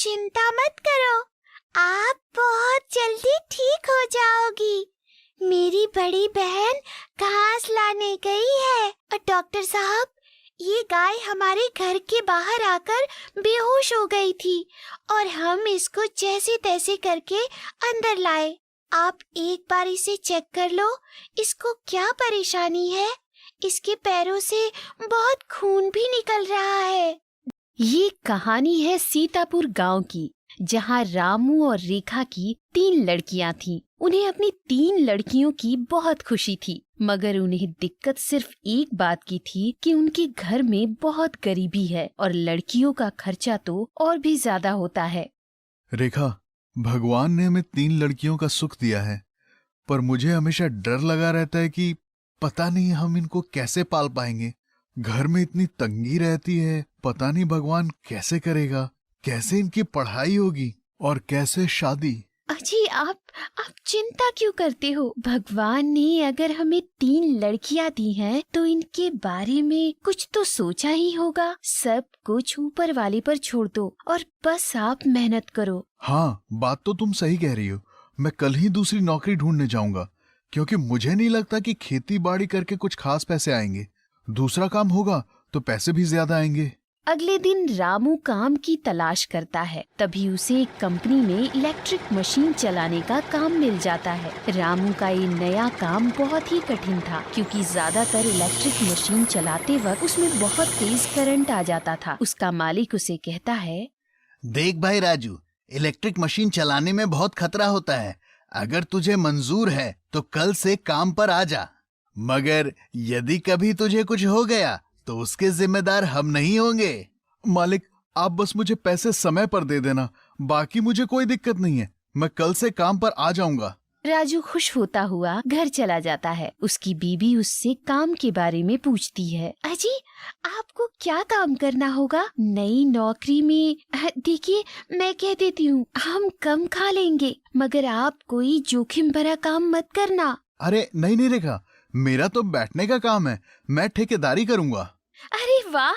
चिंता मत करो, आप बहुत जल्दी ठीक हो जाओगी। मेरी बड़ी बहन घास लाने गई है और डॉक्टर साहब, ये गाय हमारे घर के बाहर आकर बेहोश हो गई थी और हम इसको जैसे तैसे करके अंदर लाए। आप एक बार इसे चेक कर लो, इसको क्या परेशानी है। इसके पैरों से बहुत खून भी निकल रहा है। ये कहानी है सीतापुर गांव की, जहां रामू और रेखा की 3 लड़कियां थीं। उन्हें अपनी 3 लड़कियों की बहुत खुशी थी, मगर उन्हें दिक्कत सिर्फ एक बात की थी कि उनके घर में बहुत गरीबी है और लड़कियों का खर्चा तो और भी ज्यादा होता है। रेखा, भगवान ने हमें 3 लड़कियों का सुख दिया है, पर मुझे हमेशा डर लगा रहता है कि पता नहीं हम इनको कैसे पाल पाएंगे। घर में इतनी तंगी रहती है, पता नहीं भगवान कैसे करेगा, कैसे इनकी पढ़ाई होगी और कैसे शादी। अजी आप चिंता क्यों करते हो? भगवान ने अगर हमें 3 लड़कियां दी हैं, तो इनके बारे में कुछ तो सोचा ही होगा। सब कुछ ऊपर वाले पर छोड़ दो और बस आप मेहनत करो। हाँ, बात तो तुम सही कह रही हो। मैं कल ही दूसरी नौकरी ढूंढने जाऊंगा, क्योंकि मुझे नहीं लगता कि खेती बाड़ी करके कुछ खास पैसे आएंगे। दूसरा काम होगा तो पैसे भी ज्यादा आएंगे। अगले दिन रामू काम की तलाश करता है। तभी उसे एक कंपनी में इलेक्ट्रिक मशीन चलाने का काम मिल जाता है। रामू का ये नया काम बहुत ही कठिन था, क्योंकि ज्यादातर इलेक्ट्रिक मशीन चलाते वक्त उसमें बहुत तेज करंट आ जाता था। उसका मालिक उसे कहता है, देख भाई राजू, इलेक्ट्रिक मशीन चलाने में बहुत खतरा होता है। अगर तुझे मंजूर है तो कल से काम पर आ जा, मगर यदि कभी तुझे कुछ हो गया तो उसके जिम्मेदार हम नहीं होंगे। मालिक, आप बस मुझे पैसे समय पर दे देना, बाकी मुझे कोई दिक्कत नहीं है। मैं कल से काम पर आ जाऊंगा। राजू खुश होता हुआ घर चला जाता है। उसकी बीबी उससे काम के बारे में पूछती है। अजी, आपको क्या काम करना होगा नई नौकरी में? देखिए, मैं कह देती हूँ, हम कम खा लेंगे, मगर आप कोई जोखिम भरा काम मत करना। अरे नहीं रेखा, मेरा तो बैठने का काम है, मैं ठेकेदारी करूंगा। अरे वाह,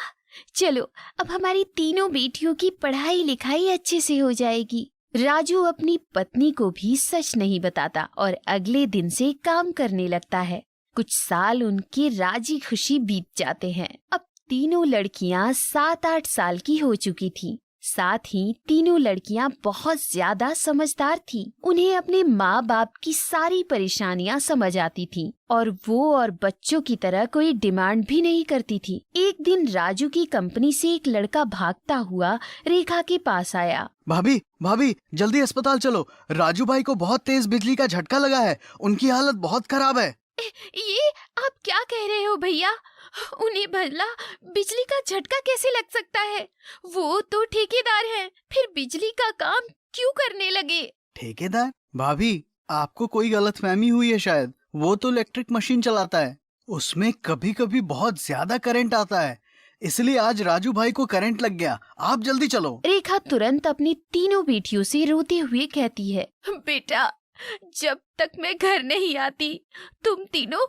चलो अब हमारी तीनों बेटियों की पढ़ाई लिखाई अच्छे से हो जाएगी। राजू अपनी पत्नी को भी सच नहीं बताता और अगले दिन से काम करने लगता है। कुछ साल उनके राजी खुशी बीत जाते हैं। अब तीनों लड़कियां 7-8 साल की हो चुकी थीं। साथ ही तीनों लड़कियां बहुत ज्यादा समझदार थीं। उन्हें अपने माँ बाप की सारी परेशानियां समझ आती थीं और वो और बच्चों की तरह कोई डिमांड भी नहीं करती थी। एक दिन राजू की कंपनी से एक लड़का भागता हुआ रेखा के पास आया। भाभी जल्दी अस्पताल चलो, राजू भाई को बहुत तेज बिजली का झटका लगा है, उनकी हालत बहुत खराब है। ये आप क्या कह रहे हो भैया? उन्हें भला बिजली का झटका कैसे लग सकता है? वो तो ठेकेदार हैं, फिर बिजली का काम क्यों करने लगे? ठेकेदार? भाभी, आपको कोई गलतफहमी हुई है शायद। वो तो इलेक्ट्रिक मशीन चलाता है, उसमें कभी कभी बहुत ज्यादा करंट आता है, इसलिए आज राजू भाई को करंट लग गया। आप जल्दी चलो। रेखा तुरंत अपनी तीनों बेटियों से रोते हुए कहती है, बेटा, जब तक मैं घर नहीं आती तुम तीनों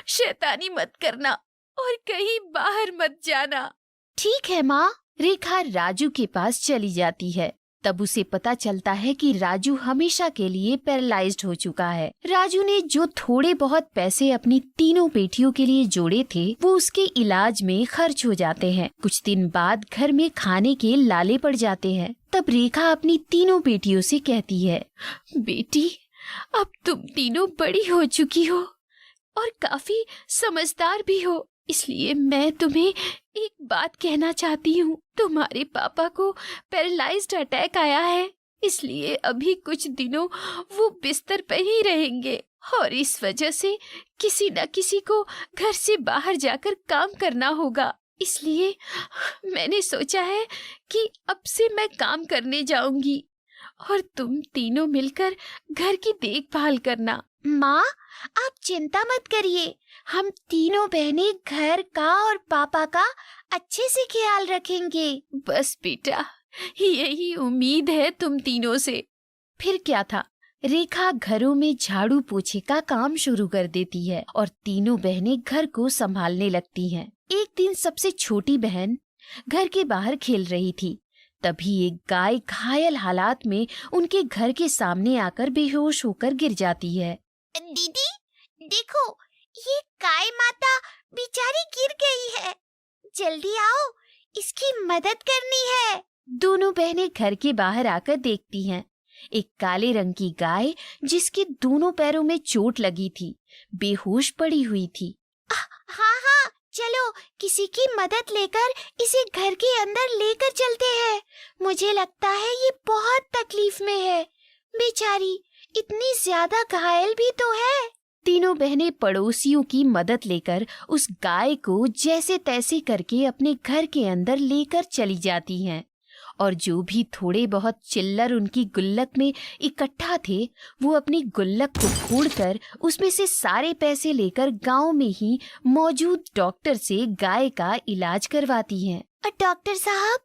शैतानी मत करना और कहीं बाहर मत जाना। ठीक है माँ। रेखा राजू के पास चली जाती है। तब उसे पता चलता है कि राजू हमेशा के लिए पैरालाइज्ड हो चुका है। राजू ने जो थोड़े बहुत पैसे अपनी तीनों बेटियों के लिए जोड़े थे, वो उसके इलाज में खर्च हो जाते हैं। कुछ दिन बाद घर में खाने के लाले पड़ जाते हैं। तब रेखा अपनी तीनों बेटियों से कहती है, बेटी, अब तुम तीनों बड़ी हो चुकी हो और काफी समझदार भी हो, इसलिए मैं तुम्हें एक बात कहना चाहती हूँ। तुम्हारे पापा को पैरालाइज्ड अटैक आया है, इसलिए अभी कुछ दिनों वो बिस्तर पर ही रहेंगे और इस वजह से किसी न किसी को घर से बाहर जाकर काम करना होगा। इसलिए मैंने सोचा है कि अब से मैं काम करने जाऊंगी और तुम तीनों मिलकर घर की देखभाल करना। माँ, आप चिंता मत करिए, हम तीनों बहनें घर का और पापा का अच्छे से ख्याल रखेंगे। बस बेटा, यही उम्मीद है तुम तीनों से। फिर क्या था, रेखा घरों में झाड़ू पोछे का काम शुरू कर देती है और तीनों बहनें घर को संभालने लगती हैं। एक दिन सबसे छोटी बहन घर के बाहर खेल रही थी। तभी एक गाय घायल हालात में उनके घर के सामने आकर बेहोश होकर गिर जाती है। दीदी देखो, ये गाय माता बेचारी गिर गई है, जल्दी आओ, इसकी मदद करनी है। दोनों बहनें घर के बाहर आकर देखती हैं। एक काले रंग की गाय जिसके दोनों पैरों में चोट लगी थी, बेहोश पड़ी हुई थी। हाँ हाँ, चलो किसी की मदद लेकर इसे घर के अंदर लेकर चलते हैं। मुझे लगता है ये बहुत तकलीफ में है, बेचारी इतनी ज्यादा घायल भी तो है। तीनों बहनें पड़ोसियों की मदद लेकर उस गाय को जैसे तैसे करके अपने घर के अंदर लेकर चली जाती हैं और जो भी थोड़े बहुत चिल्लर उनकी गुल्लक में इकट्ठा थे वो अपनी गुल्लक को फोड़कर उसमें से सारे पैसे लेकर गांव में ही मौजूद डॉक्टर से गाय का इलाज करवाती हैं। डॉक्टर साहब,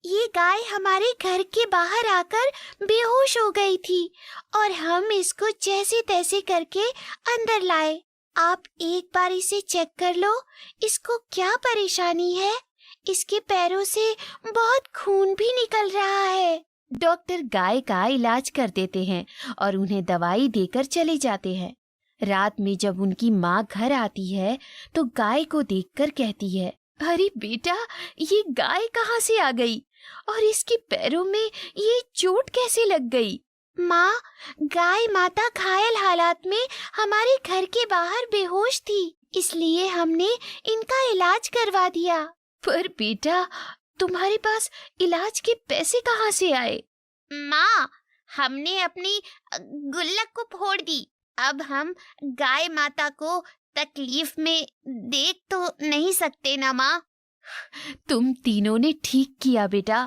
ये गाय हमारे घर के बाहर आकर बेहोश हो गई थी और हम इसको जैसे तैसे करके अंदर लाए। आप एक बार इसे चेक कर लो, इसको क्या परेशानी है। इसके पैरों से बहुत खून भी निकल रहा है। डॉक्टर गाय का इलाज कर देते हैं और उन्हें दवाई देकर चले जाते हैं। रात में जब उनकी माँ घर आती है तो गाय को देखकर कहती है, अरे बेटा, ये गाय कहाँ से आ गई और इसके पैरों में ये चोट कैसे लग गई? माँ, गाय माता घायल हालात में हमारे घर के बाहर बेहोश थी, इसलिए हमने इनका इलाज करवा दिया। पर बेटा, तुम्हारे पास इलाज के पैसे कहाँ से आए? माँ, हमने अपनी गुल्लक को फोड़ दी। अब हम गाय माता को तकलीफ में देख तो नहीं सकते ना माँ। तुम तीनों ने ठीक किया बेटा,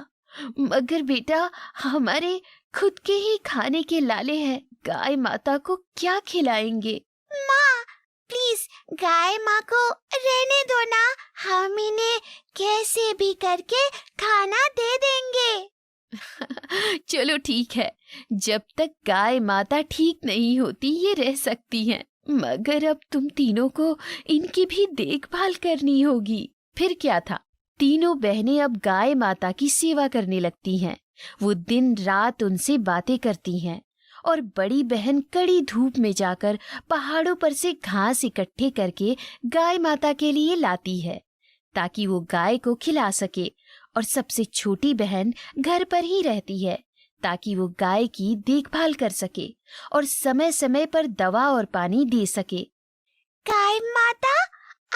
मगर बेटा हमारे खुद के ही खाने के लाले हैं, गाय माता को क्या खिलाएंगे? माँ प्लीज गाय माँ को रहने दो ना, हम इन्हें कैसे भी करके खाना दे देंगे। चलो ठीक है, जब तक गाय माता ठीक नहीं होती ये रह सकती हैं, मगर अब तुम तीनों को इनकी भी देखभाल करनी होगी। फिर क्या था, तीनों बहनें अब गाय माता की सेवा करने लगती हैं। वो दिन रात उनसे बातें करती हैं और बड़ी बहन कड़ी धूप में जाकर पहाड़ों पर से घास इकट्ठे करके गाय माता के लिए लाती है ताकि वो गाय को खिला सके, और सबसे छोटी बहन घर पर ही रहती है ताकि वो गाय की देखभाल कर सके और समय समय पर दवा और पानी दे सके। गाय माता,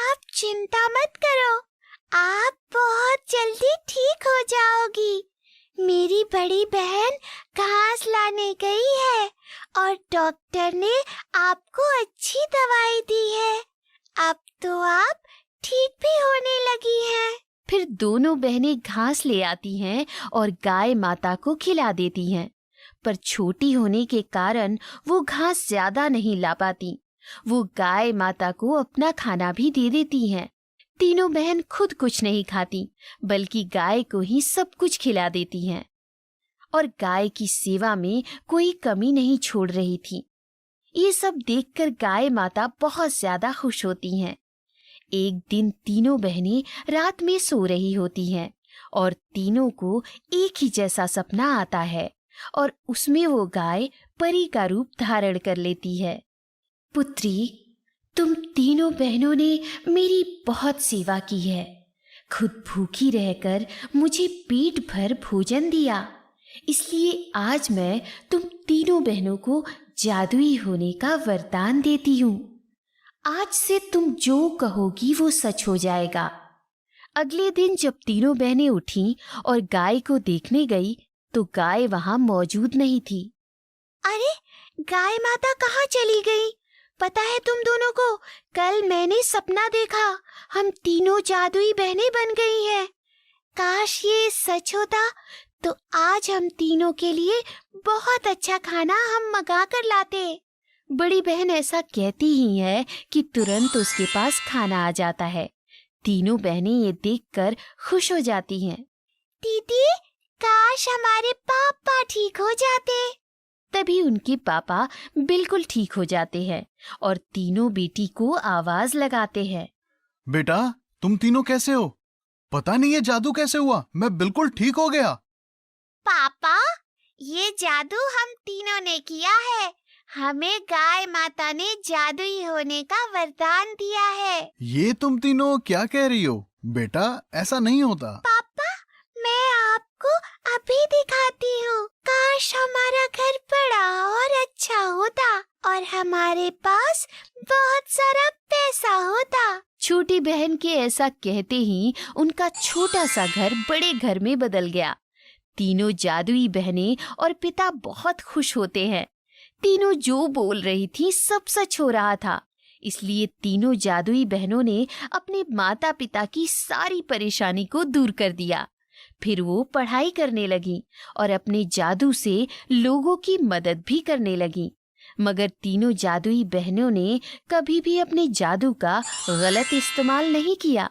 आप चिंता मत करो, आप बहुत जल्दी ठीक हो जाओगी। मेरी बड़ी बहन घास लाने गई है और डॉक्टर ने आपको अच्छी दवाई दी है। अब तो आप ठीक भी होने लगी हैं। फिर दोनों बहनें घास ले आती हैं और गाय माता को खिला देती हैं, पर छोटी होने के कारण वो घास ज्यादा नहीं ला पाती। वो गाय माता को अपना खाना भी दे देती हैं। तीनों बहन खुद कुछ नहीं खाती, बल्कि गाय को ही सब कुछ खिला देती हैं और गाय की सेवा में कोई कमी नहीं छोड़ रही थी। ये सब देखकर गाय माता बहुत ज्यादा खुश होती हैं। एक दिन तीनों बहनें रात में सो रही होती हैं और तीनों को एक ही जैसा सपना आता है और उसमें वो गाय परी का रूप धारण कर लेती है। पुत्री, तुम तीनों बहनों ने मेरी बहुत सेवा की है। खुद भूखी रहकर मुझे पेट भर भोजन दिया, इसलिए आज मैं तुम तीनों बहनों को जादुई होने का वरदान देती हूँ। आज से तुम जो कहोगी वो सच हो जाएगा। अगले दिन जब तीनों बहनें उठीं और गाय को देखने गई तो गाय वहां मौजूद नहीं थी। अरे, गाय माता कहाँ चली गई? पता है तुम दोनों को, कल मैंने सपना देखा, हम तीनों जादुई बहनें बन गई हैं। काश ये सच होता तो आज हम तीनों के लिए बहुत अच्छा खाना हम मंगा कर लाते। बड़ी बहन ऐसा कहती ही है कि तुरंत उसके पास खाना आ जाता है। तीनों बहनें ये देखकर खुश हो जाती हैं। दीदी, काश हमारे पापा ठीक हो जाते। तभी उनके पापा बिल्कुल ठीक हो जाते हैं और तीनों बेटी को आवाज लगाते हैं। बेटा, तुम तीनों कैसे हो? पता नहीं ये जादू कैसे हुआ, मैं बिल्कुल ठीक हो गया। पापा, ये जादू हम तीनों ने किया है। हमें गाय माता ने जादुई होने का वरदान दिया है। ये तुम तीनों क्या कह रही हो? बेटा, ऐसा नहीं होता। पापा, मैं आपको अभी दिखाती हूँ। काश हमारा घर बड़ा और अच्छा होता और हमारे पास बहुत सारा पैसा होता। छोटी बहन के ऐसा कहते ही उनका छोटा सा घर बड़े घर में बदल गया। तीनों जादुई बहनें और पिता बहुत खुश होते हैं। तीनों जो बोल रही थी सब सच हो रहा था। इसलिए तीनों जादुई बहनों ने अपने माता पिता की सारी परेशानी को दूर कर दिया। फिर वो पढ़ाई करने लगी और अपने जादू से लोगों की मदद भी करने लगी। मगर तीनों जादुई बहनों ने कभी भी अपने जादू का गलत इस्तेमाल नहीं किया।